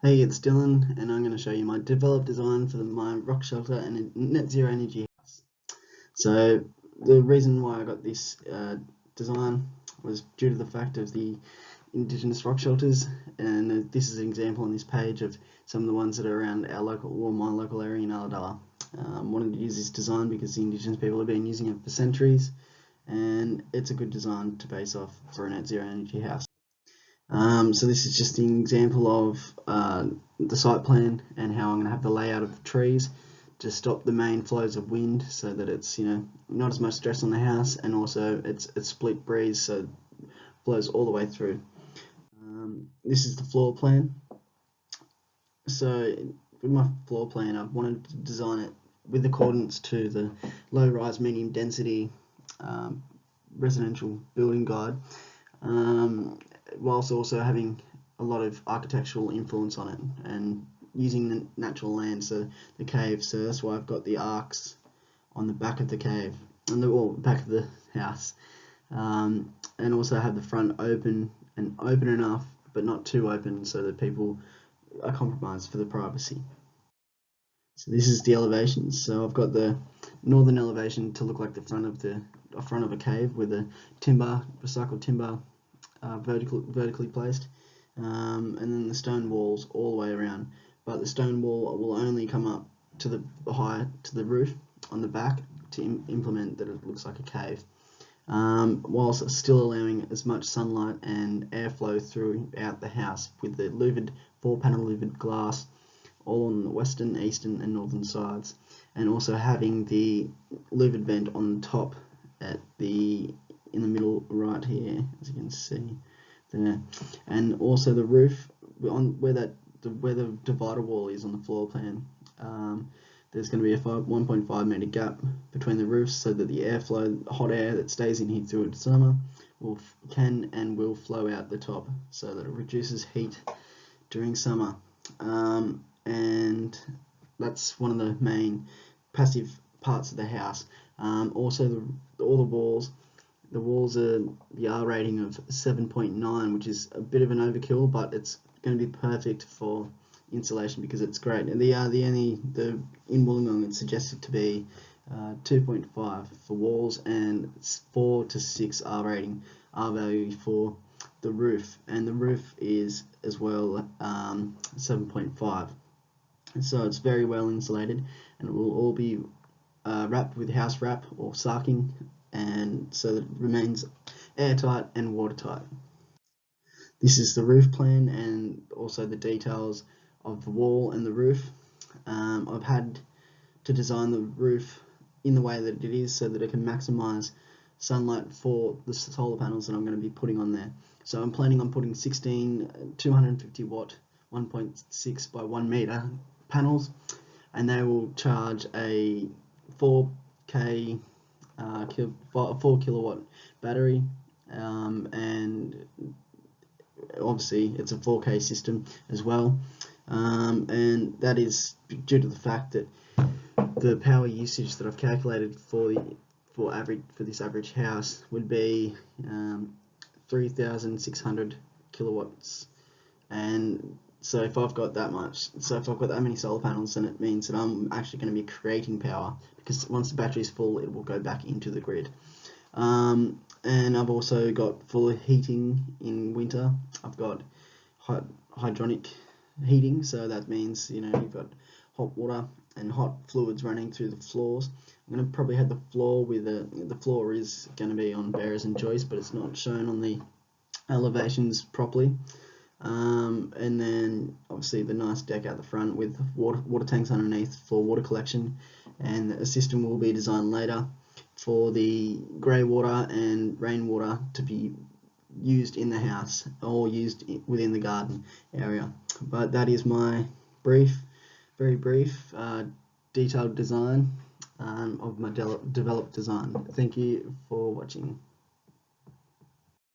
Hey, it's Dylan, and I'm going to show you my developed design for my rock shelter and a net zero energy house. So the reason why I got this design was due to the fact of the indigenous rock shelters, and this is an example on this page of some of the ones that are around our local, or my local area in Ulladulla. Wanted to use this design because the indigenous people have been using it for centuries, and it's a good design to base off for a net zero energy house. So this is just an example of the site plan and how I'm going to have the layout of the trees to stop the main flows of wind, so that it's not as much stress on the house, and also it's split breeze, so it flows all the way through. This is the floor plan. So with my floor plan, I wanted to design it with accordance to the low rise medium density residential building guide. Whilst also having a lot of architectural influence on it and using the natural land, so the cave. So that's why I've got the arcs on the back of the cave, on the back of the house, and also have the front open enough, but not too open, so that people are compromised for the privacy. So this is the elevations. So I've got the northern elevation to look like the front of a cave with a recycled timber, vertically placed, and then the stone walls all the way around. But the stone wall will only come up to the roof on the back to implement that it looks like a cave, whilst still allowing as much sunlight and airflow throughout the house with the 4-panel louvered glass all on the western, eastern and northern sides, and also having the louvered vent on the top in the middle right here, as you can see there, and also the roof on where the divider wall is on the floor plan. There's going to be a 1.5 meter gap between the roofs, so that the airflow, hot air that stays in here through the summer, can and will flow out the top, so that it reduces heat during summer. And that's one of the main passive parts of the house. Also, all the walls. The walls are the R rating of 7.9, which is a bit of an overkill, but it's going to be perfect for insulation because it's great. And in Wollongong it's suggested to be 2.5 for walls, and it's 4 to 6 R value for the roof, and the roof is as well 7.5. So it's very well insulated, and it will all be wrapped with house wrap or sarking, and so that it remains airtight and watertight. This is the roof plan and also the details of the wall and the roof. I've had to design the roof in the way that it is, so that it can maximize sunlight for the solar panels that I'm going to be putting on there. So I'm planning on putting 16 250 watt 1.6 by 1 meter panels, and they will charge a 4 kilowatt battery, and obviously it's a 4K system as well, and that is due to the fact that the power usage that I've calculated for this average house would be 3,600 kilowatts. And so if I've got that many solar panels, then it means that I'm actually going to be creating power, because once the battery is full, it will go back into the grid. And I've also got full heating in winter. I've got hydronic heating, so that means you've got hot water and hot fluids running through the floors. I'm going to probably have the floor the floor is going to be on bearers and joists, but it's not shown on the elevations properly. And then obviously the nice deck out the front with water tanks underneath for water collection, and a system will be designed later for the grey water and rainwater to be used in the house or used within the garden area. But that is my very brief, detailed design of my developed design. Thank you for watching.